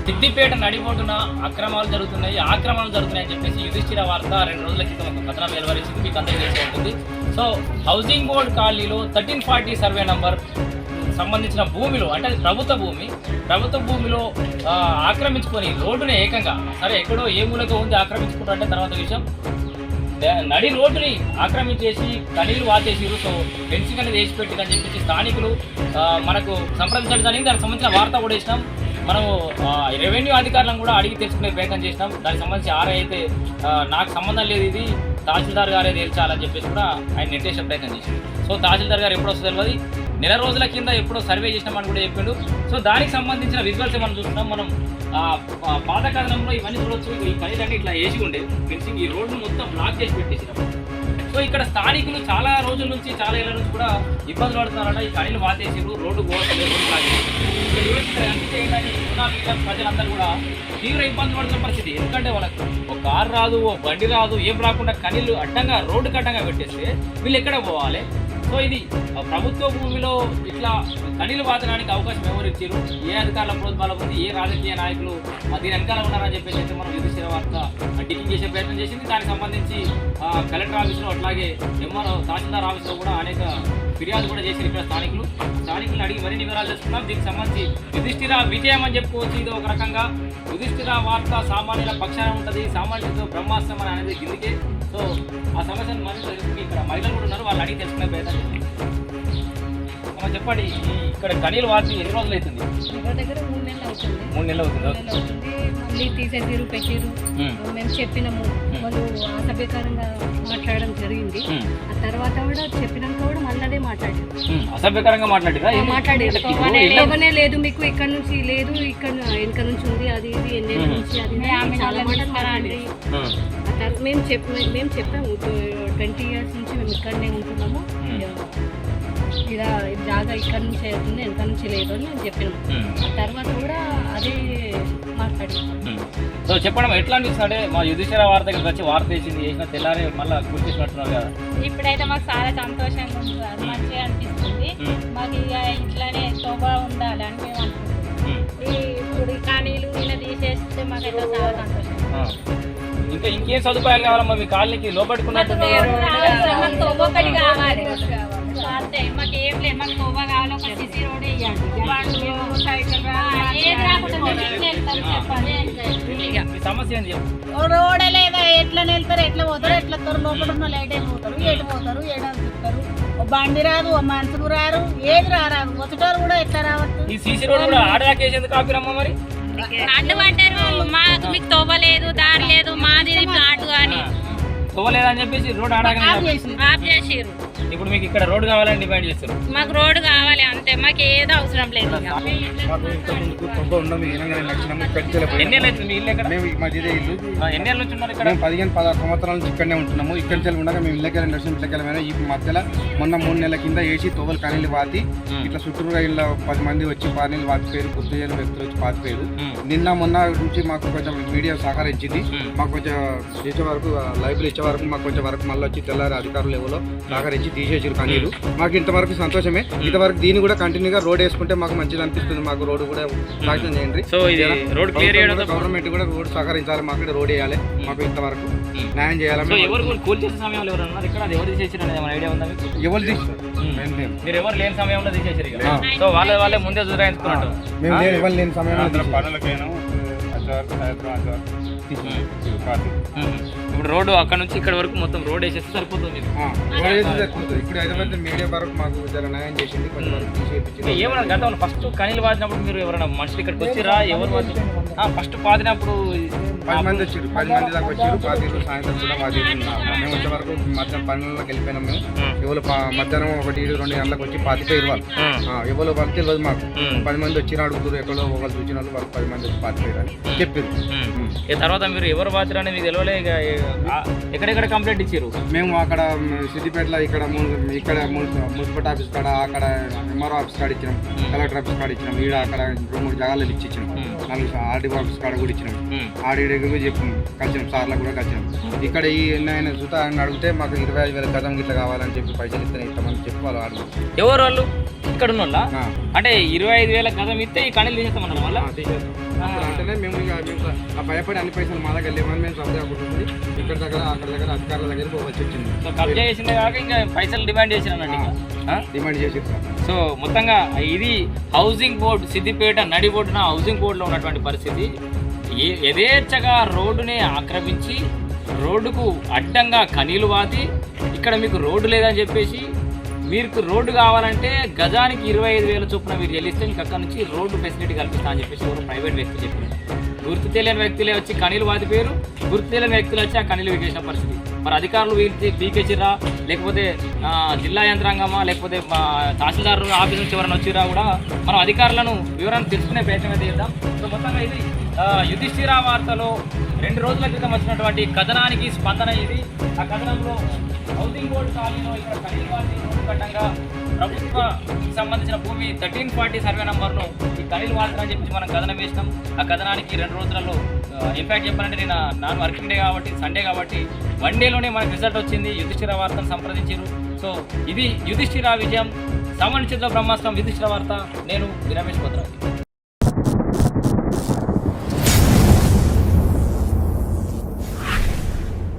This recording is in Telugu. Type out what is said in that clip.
సిద్దిపేట నడిబొడ్డున అక్రమాలు జరుగుతున్నాయి, ఆక్రమణలు జరుగుతున్నాయని చెప్పేసి యుధిష్ఠిర వార్త 2 రోజుల క్రితం ఒక కథనం వెలువరించింది. మీకు అందరికీ తెలిసి ఉంటుంది. సో హౌసింగ్ బోర్డ్ కాలనీలో 1340 సర్వే నంబర్ సంబంధించిన భూమిలో, అంటే అది ప్రభుత్వ భూమిలో ఆక్రమించుకొని రోడ్డుని ఏకంగా, సరే ఎక్కడో ఏ మూలతో ఉంది ఆక్రమించుకుంటారంటే తర్వాత విషయం, నడి రోడ్డుని ఆక్రమించేసి కనీలు వాచేసిరు. సో ఫెన్సింగ్ అనేది వేసి పెట్టిందని చెప్పేసి స్థానికులు మనకు సంప్రదించడం జరిగింది. దానికి సంబంధించిన వార్త కూడా ఇచ్చినాం. మనము రెవెన్యూ అధికారులను కూడా అడిగి తెలుసుకునే ప్రయత్నం చేసినాం. దానికి సంబంధించి ఆర్ఐ అయితే నాకు సంబంధం లేదు, ఇది తహసీల్దార్ గారే తేల్చాలని చెప్పేసి కూడా ఆయన నిర్దేశ ప్రయత్నం చేసింది. సో తహసీల్దార్ గారు ఎప్పుడు వస్తుందో తెలియదు, నెల రోజుల కింద ఎప్పుడో సర్వే చేసినామని కూడా చెప్పిండు. సో దానికి సంబంధించిన విజువల్స్ మనం చూస్తున్నాం. మనం పాత కథనంలో ఇవన్నీ చూడొచ్చు. ఈ కనీలన్నీ ఇట్లా వేసి ఉండే ఫెన్సింగ్ ఈ రోడ్డు మొత్తం బ్లాక్ చేసి పెట్టేసినాం. సో ఇక్కడ స్థానికులు చాలా రోజుల నుంచి, చాలా ఏళ్ళ నుంచి కూడా ఇబ్బందులు పడుతున్నారట. ఈ కనీలు వాతేసిరు, రోడ్డు ప్రజలందరూ కూడా తీవ్ర ఇబ్బందులు పడుతున్న పరిస్థితి. ఎందుకంటే వాళ్ళకి ఒక కారు రాదు, ఓ బండి రాదు, ఏం రాకుండా కనీళ్ళు అడ్డంగా రోడ్డుకి అడ్డంగా పెట్టేస్తే వీళ్ళు ఎక్కడ పోవాలి? సో ఇది ప్రభుత్వ భూమిలో ఇట్లా కనీలు వాతడానికి అవకాశం ఎవరు ఇచ్చారు, ఏ అధికారుల ప్రోత్సాహం ఉంది, ఏ రాజకీయ నాయకులు దీని వెనకాల ఉన్నారని చెప్పేసి అయితే మనం యుధిష్ఠిర వార్త టికింగ్ చేసే ప్రయత్నం చేసింది. దానికి సంబంధించి కలెక్టర్ ఆఫీస్లో, అట్లాగే ఎంఆర్ఓ తహసీల్దార్ ఆఫీస్లో కూడా అనేక ఫిర్యాదు కూడా చేశారు. ఇక్కడ స్థానికులను అడిగి మరిన్ని వివరాలు తెలుసుకున్నాం. దీనికి సంబంధించి యుధిష్ఠిర విజయం అని చెప్పుకోవచ్చు. ఇది ఒక రకంగా యుధిష్ఠిర వార్త సామాన్యుల పక్షాన ఉంటుంది, సామాన్యులతో బ్రహ్మాస్త్రం అని అనేది గిందికే. సో ఆ సమస్యను మరింత తెలుసుకుని ఇక్కడ మహిళలు కూడా ఉన్నారు, వాళ్ళు అడిగి తెలుసుకునే ప్రయత్నం చేస్తారు. చెప్పండి, ఇక్కడ కనీలు వార్త ఎన్ని రోజులు అవుతుంది? దగ్గర 3 నెలలు అవుతుంది. 3 నెలలు అవుతుంది. మళ్ళీ తీసేసిరు, పెట్టిరు. మేము చెప్పినాము, వాళ్ళు అసభ్యకరంగా మాట్లాడడం జరిగింది. ఆ తర్వాత కూడా చెప్పినాక కూడా మళ్ళీ మాట్లాడారు. అసభ్యకరంగా మాట్లాడారు. లేదు, మీకు ఇక్కడ నుంచి లేదు, ఇక్కడ వెనక నుంచి ఉంది, అది ఇది ఎన్నేళ్ళ నుంచి, అది చాలా మాటలు మాట్లాడి మేము చెప్పాము 20 years నుంచి మేము ఇక్కడనే ఉంటున్నాము, ఇలా జాగా ఇక్కడ నుంచి అవుతుంది, వెనక నుంచి లేదు అని మేము చెప్పినాము. ఆ తర్వాత కూడా అదే మాట్లాడినాం. సో చెప్పడం ఎట్లా అనిపిస్తుంది? మా యుధిష్ఠిర వార్త దగ్గరికి వచ్చి వార్త చేసిన తెల్లారి మళ్ళీ గుర్తిస్తున్నట్టున్నారు కదా. ఇప్పుడైతే మాకు చాలా సంతోషంగా ఉంది, మంచిగా అనిపిస్తుంది. మాకు ఇక ఇట్లానే శోభ ఉండాలి అని మేము అనుకుంటున్నాం. ఇప్పుడు ఈ కానీలు ఇలా తీసేస్తే మాకైతే చాలా సంతోషం. ఇంకా ఇంకేం సదుపాయాలు కావాలమ్మా మీ కాలనీకి? లోపడుకున్నట్టు ఒకటి కావాలి అంతే, మాకు ఏం లేదు. మాకు శోభ కావాలి, ఒక సిసి రోడ్ వేయాలి. సమస్య ఏంటి? రోడే లేదా, ఎట్లా వెళ్తారు, ఎట్లా పోతారు, ఎట్లా వస్తారు, లోపల ఉన్న లైట్ అయిపోతారు, ఏడు పోతారు, ఏడాది చెప్తారు. ఓ బండి రాదు, ఓ మనుషులు రారు, ఏది రారాదు, వచ్చేటారు కూడా ఎట్లా రావచ్చు. ఈ సీసీ రోడ్ కూడా ఆడదాకేసేందుకు కాపిరమ్మా మరి అడ్డుపడ్డారు. మాకు మీకు తోవలేదు, దారి లేదు, మాది ప్లాట్ కానీ తోవలేదని చెప్పేసి రోడ్ ఆఫ్ చేసిర్రు. ఇప్పుడు మీకు ఇక్కడ రోడ్ కావాలని డిమాండ్ చేస్తారు. మాకు రోడ్ కావాలి అంతే, మాకు ఏదో అవసరం లేదు. ఎన్నేళ్ళు అవుతుంది మీ ఇల్లు? ఎక్కడ? ఎన్నేళ్ళ నుంచి ఉన్నారు ఇక్కడ? 15-16 సంవత్సరాల నుంచి ఇక్కడనే ఉంటున్నాము. ఇక్కడి నుంచి ఉండగా మేము ఇళ్ళకెళ్ళి ఈ మధ్యలో మొన్న 3 నెలల కింద వేసి తోవలు కనీళ్ళు వాతి ఇట్లా చుట్టూరుగా ఇళ్ళ 10 మంది వచ్చి పానీళ్ళు వాతిపోయారు, గుర్తు చేయని వ్యక్తులు వచ్చి పాతిపోయారు. నిన్న మొన్న నుంచి మాకు కొంచెం మీడియా సహకరించింది. మాకు కొంచెం ఇచ్చే వరకు లైబ్రరీ ఇచ్చే వరకు మాకు కొంచెం వరకు మళ్ళీ వచ్చి తెల్లారి అధికారులు లెవెల్లో సహకరించి తీసేసారు కనీలు. మాకు ఇంతవరకు సంతోషమే. ఇంతవరకు దీన్ని కూడా కంటిన్యూగా రోడ్ వేసుకుంటే మాకు మంచిది అనిపిస్తుంది. మాకు రోడ్ కూడా సాధ్యం చేయండి. గవర్నమెంట్ కూడా రోడ్ సహకరించాలి, మాకు ఇక్కడ రోడ్ వేయాలి, మాకు ఇంతవరకు న్యాయం చేయాలి. మీరు ఎవరు లేని సమయంలో తీసేసారు. సో వాళ్ళే ముందే చూడాలనుకున్నట్టు మేము ఎవరు లేని సమయంలో పనులకైనా ఇప్పుడు రోడ్డు అక్కడ నుంచి ఇక్కడ వరకు మొత్తం రోడ్ వేసేస్తే సరిపోతుంది. ఇప్పుడు హైదరాబాద్ మీడియా వరకు మాకు న్యాయం చేసింది. ఏమన్నా గతంలో ఫస్ట్ కనీలు వాడినప్పుడు మీరు ఎవరైనా మనుషులు ఇక్కడికి వచ్చిరా? ఎవరు ఫస్ట్ పాదినప్పుడు 10 మంది వచ్చారు, 10 మంది దాకా వచ్చారు. పాతిరు సాయంత్రం కూడా వాది మేము వచ్చే వరకు మధ్యాహ్నం పనులకు వెళ్ళిపోయినాం. మేము ఎవరు మధ్యాహ్నం 1-2 గంటలకు వచ్చి పాతిపోయారు వాళ్ళు. ఎవరు వాళ్ళు తెలియదు మాకు. 10 మంది వచ్చి అడుగుతారు, ఎక్కడో ఒకళ్ళు చూసిన వాళ్ళు 10 మంది వచ్చి పాతిపోయారు అని చెప్పారు. తర్వాత మీరు ఎవరు పాతిరని మీకు తెలియలే, ఎక్కడెక్కడ కంప్లైంట్ ఇచ్చారు? మేము అక్కడ సిద్దిపేటలో ఇక్కడ మున్సిపల్ ఆఫీస్ కాడ, అక్కడ ఎంఆర్ఓ ఆఫీస్ కాడ ఇచ్చినాం, కలెక్టర్ ఆఫీస్ కాడ ఇచ్చినాం, ఈడ అక్కడ 2-3 జాగాలు ఇచ్చినాం, 4 ఆర్డీఓ ఆఫీస్ కాడ కూడా ఇచ్చినాం, ఆర్డీఓ చెప్పి కలిసినాం, సార్లకు కూడా కలిసినాం. ఇక్కడ ఈ ఆయన సుతా అని అడిగితే మాకు 25,000 గతం గిట్లా కావాలని చెప్పి పైసలు ఇస్తామని చెప్పి వాళ్ళు ఎవరు వాళ్ళు ఇక్కడ ఉన్న వాళ్ళ ఆ. అంటే 25,000 గజం ఇస్తే ఈ కణీలు తీసేస్తామన్నారు మళ్ళీ. తీసేస్తాం. అప్పుడు అంటేనే మేము ఆ భయపడి అన్ని పైసలు మా దగ్గర లేవని మేము సబ్జా కొట్టుకుంది ఇక్కడ దగ్గర అక్కడ దగ్గర అధికారుల దగ్గర పోవచ్చు వచ్చింది. సో కబ్జా చేసిందే కాక ఇంకా పైసలు డిమాండ్ చేసిన అన్నట్టు ఇంకా. డిమాండ్ చేసి సో మొత్తంగా ఇది హౌసింగ్ బోర్డు సిద్దిపేట నడిబొడ్డున హౌసింగ్ బోర్డులో ఉన్నటువంటి పరిస్థితి. యథేచ్ఛగా రోడ్డుని ఆక్రమించి రోడ్డుకు అడ్డంగా కనీలు వాతి ఇక్కడ మీకు రోడ్డు లేదని చెప్పేసి మీకు రోడ్డు కావాలంటే గజానికి 25,000 చొప్పున మీరు చెల్లిస్తే మీకు అక్కడ నుంచి రోడ్డు ఫెసిలిటీ కల్పిస్తా అని చెప్పేసి ఎవరు ప్రైవేట్ వ్యక్తులు చెప్పారు. గుర్తు తెలియని వ్యక్తులే వచ్చి కనీలు వాతిపోయారు, గుర్తు తెలియని వ్యక్తులు వచ్చి ఆ కనీలు వికేసిన పరిస్థితి. మరి అధికారులు వీరికి పీకేసిరా లేకపోతే జిల్లా యంత్రాంగమా లేకపోతే తహసీల్దార్ ఆఫీస్ నుంచి ఎవరైనా వచ్చిరా కూడా మనం అధికారులను వివరాలు తెలుసుకునే ప్రయత్నం అయితే చేద్దాం. సో మొత్తంగా ఇది యుధిష్ఠిర వార్తలో 2 రోజుల క్రితం వచ్చినటువంటి కథనానికి స్పందన ఇది. ఆ కథనంలో హౌసింగ్ బోర్డు కాలనీలో ఇక్కడ కనీలు వాటి రోడ్డు కట్టంగా ప్రభుత్వకి సంబంధించిన భూమి 1340 సర్వే నంబర్ను ఈ కనీలు వాడుతారని చెప్పి మనం కథనం వేసినాం. ఆ కథనానికి 2 రోజులలో ఇన్ఫాక్ట్ చెప్పాలంటే నేను నాన్ వర్కింగ్ డే కాబట్టి సండే కాబట్టి 1 డేలోనే మనకు రిజల్ట్ వచ్చింది. యుధిష్ఠిర వార్తను సంప్రదించారు. సో ఇది యుధిష్ఠిర విజయం. సమన్విత బ్రహ్మాస్త్రం యుధిష్ఠిర వార్త. నేను రమేష్ కొత్రావతి.